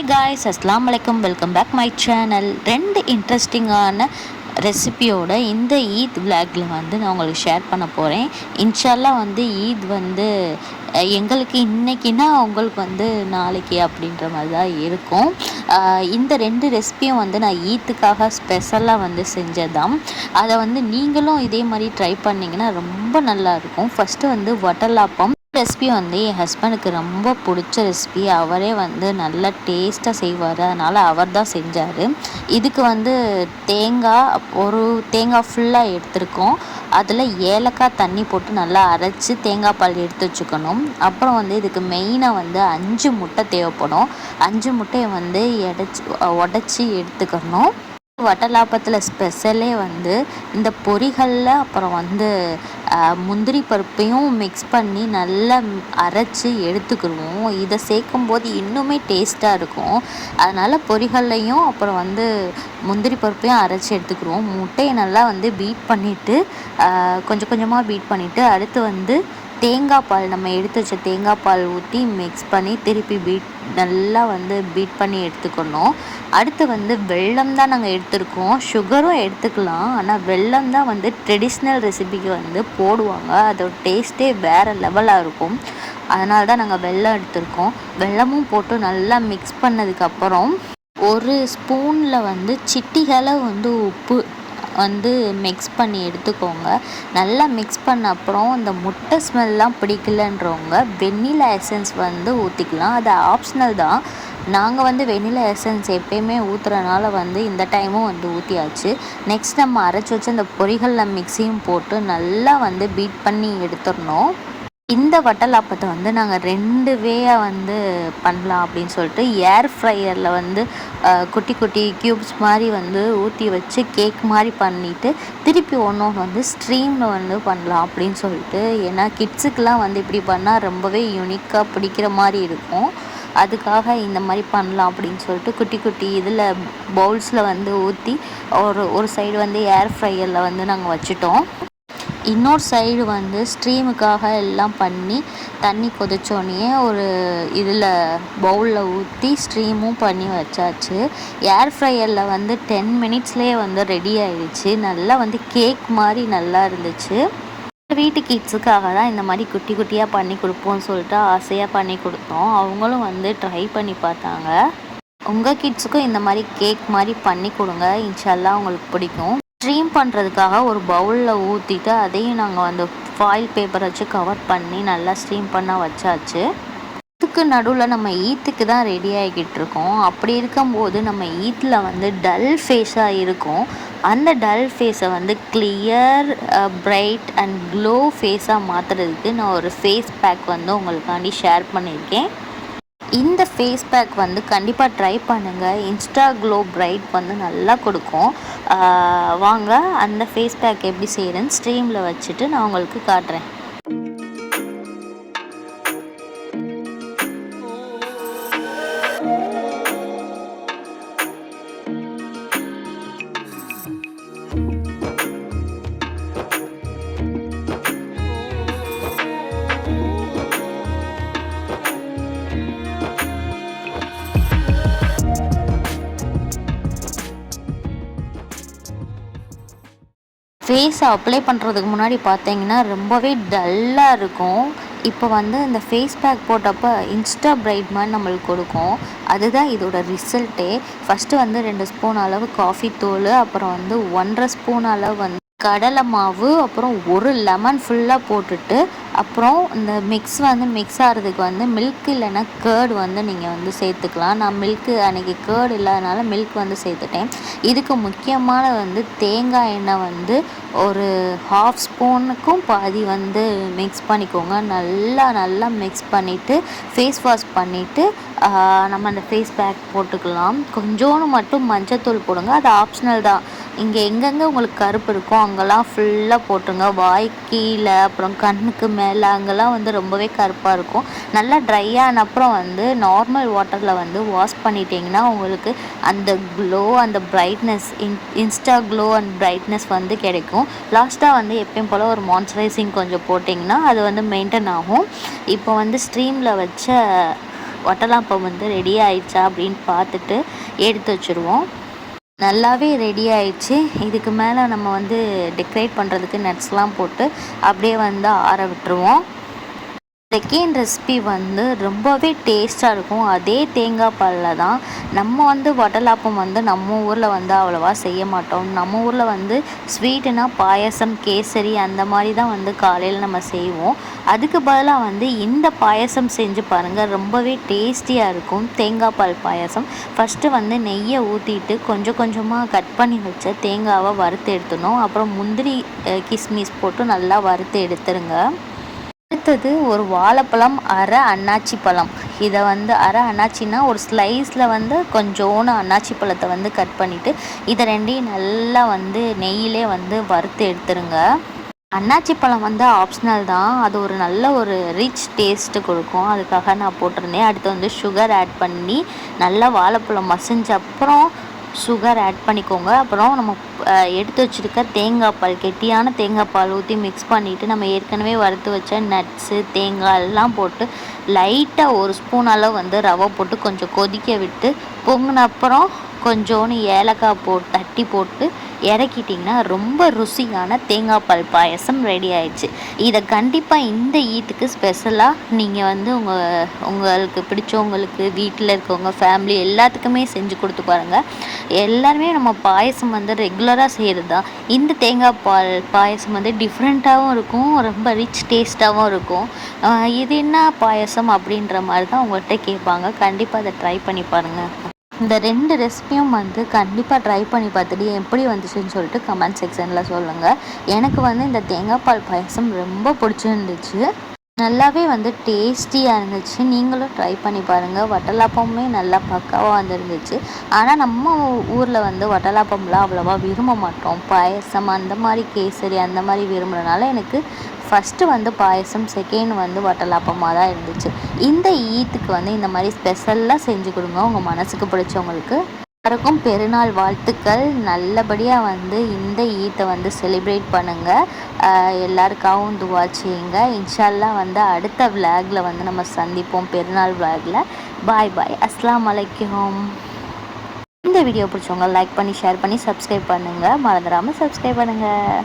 Guys, அஸ்லாம் வலைக்கம். Welcome back my channel. ரெண்டு இன்ட்ரெஸ்டிங்கான ரெசிபியோட இந்த ஈத் விளாகில் நான் உங்களுக்கு ஷேர் பண்ண போகிறேன். இன்ஷால்லா ஈத் எங்களுக்கு இன்றைக்கினா உங்களுக்கு நாளைக்கு அப்படின்ற மாதிரி தான் இருக்கும். இந்த ரெண்டு ரெசிபியும் நான் ஈத்துக்காக ஸ்பெஷலாக செஞ்சதான். அதை நீங்களும் இதே மாதிரி ட்ரை பண்ணிங்கன்னா ரொம்ப நல்லாயிருக்கும். ஃபஸ்ட்டு வட்டலாப்பம் ரெசிபி என் ஹஸ்பண்டுக்கு ரொம்ப பிடிச்ச ரெசிபி. அவரே நல்லா டேஸ்ட்டாக செய்வார், அதனால் அவர் தான் செஞ்சார். இதுக்கு ஒரு தேங்காய் ஃபுல்லாக எடுத்துருக்கோம். அதில் ஏலக்காய் தண்ணி போட்டு நல்லா அரைச்சி தேங்காய் பால் எடுத்து வச்சுக்கணும். அப்புறம் இதுக்கு மெயினாக 5 முட்டை தேவைப்படும். 5 முட்டையை உடச்சி எடுத்துக்கணும். வட்டலாப்பத்தில் ஸ்பெஷலே இந்த பொரிகளில் அப்புறம் முந்திரி பருப்பையும் மிக்ஸ் பண்ணி நல்லா அரைச்சி எடுத்துக்கிடுவோம். இதை சேர்க்கும்போது இன்னுமே டேஸ்ட்டாக இருக்கும். அதனால் பொரிகள்லையும் அப்புறம் முந்திரி பருப்பையும் அரைச்சி எடுத்துக்கிடுவோம். முட்டையை நல்லா பீட் பண்ணிவிட்டு கொஞ்சம் கொஞ்சமாக பீட் பண்ணிவிட்டு அடுத்து தேங்காய் பால், நம்ம எடுத்து வச்ச தேங்காய் பால் ஊற்றி மிக்ஸ் பண்ணி திருப்பி நல்லா பீட் பண்ணி எடுத்துக்கணும். அடுத்து வெல்லம் தான் நாங்கள் எடுத்துருக்கோம். சுகரும் எடுத்துக்கலாம், ஆனால் வெல்லம் தான் ட்ரெடிஷ்னல் ரெசிபிக்கு போடுவாங்க. அதோட டேஸ்ட்டே வேறு லெவலாக இருக்கும். அதனால தான் நாங்கள் வெல்லம் எடுத்துருக்கோம். வெல்லமும் போட்டு நல்லா மிக்ஸ் பண்ணதுக்கப்புறம் ஒரு ஸ்பூனில் சிட்டிகளை உப்பு மிக்ஸ் பண்ணி எடுத்துக்கோங்க. நல்லா மிக்ஸ் பண்ண அப்புறம் இந்த முட்டை ஸ்மெல்லாம் பிடிக்கலன்றவங்க வெண்ணிலா எசன்ஸ் ஊற்றிக்கலாம். அது ஆப்ஷனல் தான். நாங்கள் வெண்ணிலா எசன்ஸ் எப்பயுமே ஊற்றுறனால இந்த டைமும் ஊற்றியாச்சு. நெக்ஸ்ட் நம்ம அரைச்சி வச்சு அந்த பொரிகளில் மிக்ஸியும் போட்டு நல்லா பீட் பண்ணி எடுத்துடணும். இந்த வட்டலாப்பத்தை நாங்கள் 2 வேயாக பண்ணலாம் அப்படின்னு சொல்லிட்டு ஏர் ஃப்ரையரில் குட்டி குட்டி க்யூப்ஸ் மாதிரி ஊற்றி வச்சு கேக் மாதிரி பண்ணிவிட்டு திருப்பி ஒன்று ஸ்ட்ரீமில் பண்ணலாம் அப்படின்னு சொல்லிட்டு. ஏன்னா கிட்ஸுக்கெலாம் இப்படி பண்ணால் ரொம்பவே யூனிக்காக பிடிக்கிற மாதிரி இருக்கும். அதுக்காக இந்த மாதிரி பண்ணலாம் அப்படின்னு சொல்லிட்டு குட்டி குட்டி இதில் பவுல்ஸில் ஊற்றி ஒரு சைடு ஏர் ஃப்ரையரில் நாங்கள் வச்சுட்டோம். இன்னொரு சைடு ஸ்ட்ரீமுக்காக எல்லாம் பண்ணி தண்ணி கொதிச்சோடனே ஒரு இதில் பவுலில் ஊற்றி ஸ்ட்ரீமும் பண்ணி வச்சாச்சு. ஏர் ஃப்ரையரில் 10 மினிட்ஸ்லேயே ரெடி ஆயிடுச்சு. நல்லா கேக் மாதிரி நல்லா இருந்துச்சு. வீட்டு கிட்ஸுக்காக தான் இந்த மாதிரி குட்டி குட்டியாக பண்ணி கொடுப்போம்னு சொல்லிட்டு ஆசையாக பண்ணி கொடுத்தோம். அவங்களும் ட்ரை பண்ணி பார்த்தாங்க. உங்கள் கிட்ஸுக்கும் இந்த மாதிரி கேக் மாதிரி பண்ணி கொடுங்க, இன்ஷால்லா அவங்களுக்கு பிடிக்கும். ஸ்ட்ரீம் பண்ணுறதுக்காக ஒரு பவுலில் ஊற்றிட்டு அதையும் நாங்கள் ஃபாயில் பேப்பர் வச்சு கவர் பண்ணி நல்லா ஸ்ட்ரீம் பண்ண வச்சாச்சு. இதுக்கு நடுவில் நம்ம ஈத்துக்கு தான் ரெடி ஆகிக்கிட்டு இருக்கோம். அப்படி இருக்கும்போது நம்ம ஈத்தில் டல் ஃபேஸாக இருக்கும். அந்த டல் ஃபேஸை கிளியர், பிரைட் அண்ட் க்ளோ ஃபேஸாக மாற்றுறதுக்கு நான் ஒரு ஃபேஸ் பேக் உங்களுக்காண்டி ஷேர் பண்ணியிருக்கேன். இந்த ஃபேஸ் பேக் கண்டிப்பாக ட்ரை பண்ணுங்கள். இன்ஸ்டா க்ளோ பிரைட் நல்லா கொடுக்கும். வாங்க அந்த ஃபேஸ் பேக் எப்படி செய்கிறேன்னு ஸ்ட்ரீமில் வச்சுட்டு நான் உங்களுக்கு காட்டுறேன். ஃபேஸை அப்ளை பண்ணுறதுக்கு முன்னாடி பார்த்தீங்கன்னா ரொம்பவே டல்லாக இருக்கும். இப்போ இந்த ஃபேஸ் பேக் போட்டப்போ இன்ஸ்டா பிரைட் மாதிரி நம்மளுக்கு கொடுக்கும். அதுதான் இதோட ரிசல்ட்டே. ஃபஸ்ட்டு 2 ஸ்பூன் அளவு காஃபி தூள், அப்புறம் 1.5 ஸ்பூன் அளவு கடலை மாவு, அப்புறம் ஒரு லெமன் ஃபுல்லாக போட்டுட்டு அப்புறம் இந்த மிக்ஸ் ஆகிறதுக்கு மில்க் இல்லைன்னா கேர்டு நீங்கள் சேர்த்துக்கலாம். நான் மில்க்கு அன்றைக்கி கேர்டு இல்லாதனால மில்க் சேர்த்துட்டேன். இதுக்கு முக்கியமான தேங்காய் எண்ணெய் ஒரு 1/2 ஸ்பூனுக்கும் பாதி மிக்ஸ் பண்ணிக்கோங்க. நல்லா மிக்ஸ் பண்ணிவிட்டு ஃபேஸ் வாஷ் பண்ணிவிட்டு நம்ம அந்த ஃபேஸ் பேக் போட்டுக்கலாம். கொஞ்சோண்டு மட்டும் மஞ்சத்தூள் போடுங்க, அது ஆப்ஷனல் தான். இங்கே எங்கெங்கே உங்களுக்கு கருப்பு இருக்கோ அங்கெல்லாம் ஃபுல்லாக போட்டுங்க. வாய் கீழே, அப்புறம் கண்ணுக்கு மேலே அங்கெல்லாம் ரொம்பவே கருப்பாக இருக்கும். நல்லா ட்ரை ஆன அப்புறம் நார்மல் வாட்டரில் வாஷ் பண்ணிட்டீங்கன்னா உங்களுக்கு அந்த க்ளோ, அந்த brightness, insta glow and brightness கிடைக்கும். லாஸ்ட்டாக எப்பயும் போல் ஒரு மாய்ஸ்சரைசிங் கொஞ்சம் போட்டிங்கன்னா அது மெயின்டைன் ஆகும். இப்போ ஸ்ட்ரீமில் வச்ச வட்டலாப்பம் வந்து ரெடி ஆயிடுச்சா அப்படின்னு பார்த்துட்டு எடுத்து வச்சுருவோம். நல்லாவே ரெடி ஆயிடுச்சு. இதுக்கு மேலே நம்ம வந்து டெக்கரேட் பண்ணுறதுக்கு நட்ஸ்லாம் போட்டு அப்படியே வந்து ஆற விட்டுருவோம். செகண்ட் ரெசிபி வந்து ரொம்பவே டேஸ்ட்டாக இருக்கும். அதே தேங்காய் பாலில் தான் நம்ம வந்து வட்டலாப்பம் வந்து நம்ம ஊரில் வந்து அவ்வளோவா செய்ய மாட்டோம். நம்ம ஊரில் வந்து ஸ்வீட்டுனா பாயசம், கேசரி அந்த மாதிரி தான் வந்து காலையில் நம்ம செய்வோம். அதுக்கு பதிலாக வந்து இந்த பாயசம் செஞ்சு பாருங்கள், ரொம்பவே டேஸ்டியாக இருக்கும். தேங்காய் பால் பாயசம். ஃபஸ்ட்டு வந்து நெய்யை ஊற்றிட்டு கொஞ்சம் கொஞ்சமாக கட் பண்ணி வச்ச தேங்காவை வறுத்து எடுத்துடணும். அப்புறம் முந்திரி கிஸ்மிஸ் போட்டு நல்லா வறுத்து எடுத்துருங்க. அடுத்தது ஒரு வாழைப்பழம், அரை அன்னாச்சி பழம். இதை வந்து அரை அன்னாச்சின்னா ஒரு ஸ்லைஸில் வந்து கொஞ்சோண்டு அன்னாச்சி பழத்தை வந்து கட் பண்ணிவிட்டு இதை ரெண்டையும் நல்லா வந்து நெய்யிலே வந்து வறுத்து எடுத்துருங்க. அன்னாச்சி பழம் வந்து ஆப்ஷனல் தான். அது ஒரு நல்ல ஒரு ரிச் டேஸ்ட்டு கொடுக்கும். அதுக்காக நான் போட்டிருந்தேன். அடுத்து வந்து சுகர் ஆட் பண்ணி நல்லா வாழைப்பழம் மசிஞ்ச அப்புறம் சுகர் ஆட் பண்ணிக்கோங்க. அப்புறம் நம்ம எடுத்து வச்சுருக்க தேங்காய் பால், கெட்டியான தேங்காய் பால் ஊற்றி மிக்ஸ் பண்ணிவிட்டு நம்ம ஏற்கனவே வறுத்து வச்ச நட்ஸு, தேங்காய் எல்லாம் போட்டு லைட்டாக ஒரு ஸ்பூன் அளவு வந்து ரவை போட்டு கொஞ்சம் கொதிக்க விட்டு பொங்கின அப்புறம் கொஞ்சோண்டு ஏலக்காய் தட்டி போட்டு இறக்கிட்டிங்கன்னா ரொம்ப ருசியான தேங்காய் பால் பாயசம் ரெடி ஆயிடுச்சு. இதை கண்டிப்பாக இந்த ஈத்துக்கு ஸ்பெஷலாக நீங்கள் வந்து உங்களுக்கு பிடிச்சவங்களுக்கு, வீட்டில் இருக்கவங்க, ஃபேமிலி எல்லாத்துக்குமே செஞ்சு கொடுத்து பாருங்கள். எல்லாருமே நம்ம பாயசம் வந்து ரெகுலராக செய்கிறது தான். இந்த தேங்காய் பால் பாயசம் வந்து டிஃப்ரெண்ட்டாகவும் இருக்கும், ரொம்ப ரிச் டேஸ்ட்டாகவும் இருக்கும். இது என்ன பாயசம் அப்படின்ற மாதிரி தான் உங்கள்கிட்ட கேட்பாங்க. கண்டிப்பாக அதை ட்ரை பண்ணி பாருங்கள். இந்த 2 ரெசிபியும் வந்து கண்டிப்பாக ட்ரை பண்ணி பார்த்துட்டு எப்படி வந்துச்சுன்னு சொல்லிட்டு கமெண்ட் செக்ஷனில் சொல்லுங்கள். எனக்கு வந்து இந்த தேங்காய் பால் பாயசம் ரொம்ப பிடிச்சிருந்துச்சு. நல்லாவே வந்து டேஸ்டியாக இருந்துச்சு. நீங்களும் ட்ரை பண்ணி பாருங்கள். வட்டலாப்பமுமே நல்லா பக்காவாக வந்துருந்துச்சு. ஆனால் நம்ம ஊரில் வந்து வட்டலாப்பம்லாம் அவ்வளோவா விரும்ப மாட்டோம். பாயசம் அந்த மாதிரி, கேசரி அந்த மாதிரி விரும்புகிறனால எனக்கு ஃபஸ்ட்டு வந்து பாயசம், செகண்ட் வந்து வட்டலாப்பமாக தான் இருந்துச்சு. இந்த ஈத்துக்கு வந்து இந்த மாதிரி ஸ்பெஷலாக செஞ்சு கொடுங்க உங்கள் மனசுக்கு பிடிச்சவங்களுக்கு. எல்லாருக்கும் பெருநாள் வாழ்த்துக்கள். நல்லபடியாக வந்து இந்த ஈத்தை வந்து செலிப்ரேட் பண்ணுங்கள். எல்லாருக்காகவும் துவா செய்யுங்க. இன்ஷால்லா வந்து அடுத்த விளாகில் வந்து நம்ம சந்திப்போம், பெருநாள் விளாகில். பாய் பாய். அஸ்ஸலாமு அலைக்கும். இந்த வீடியோ பிடிச்சவங்க லைக் பண்ணி, ஷேர் பண்ணி, சப்ஸ்கிரைப் பண்ணுங்கள். மறந்துடாமல் சப்ஸ்கிரைப் பண்ணுங்கள்.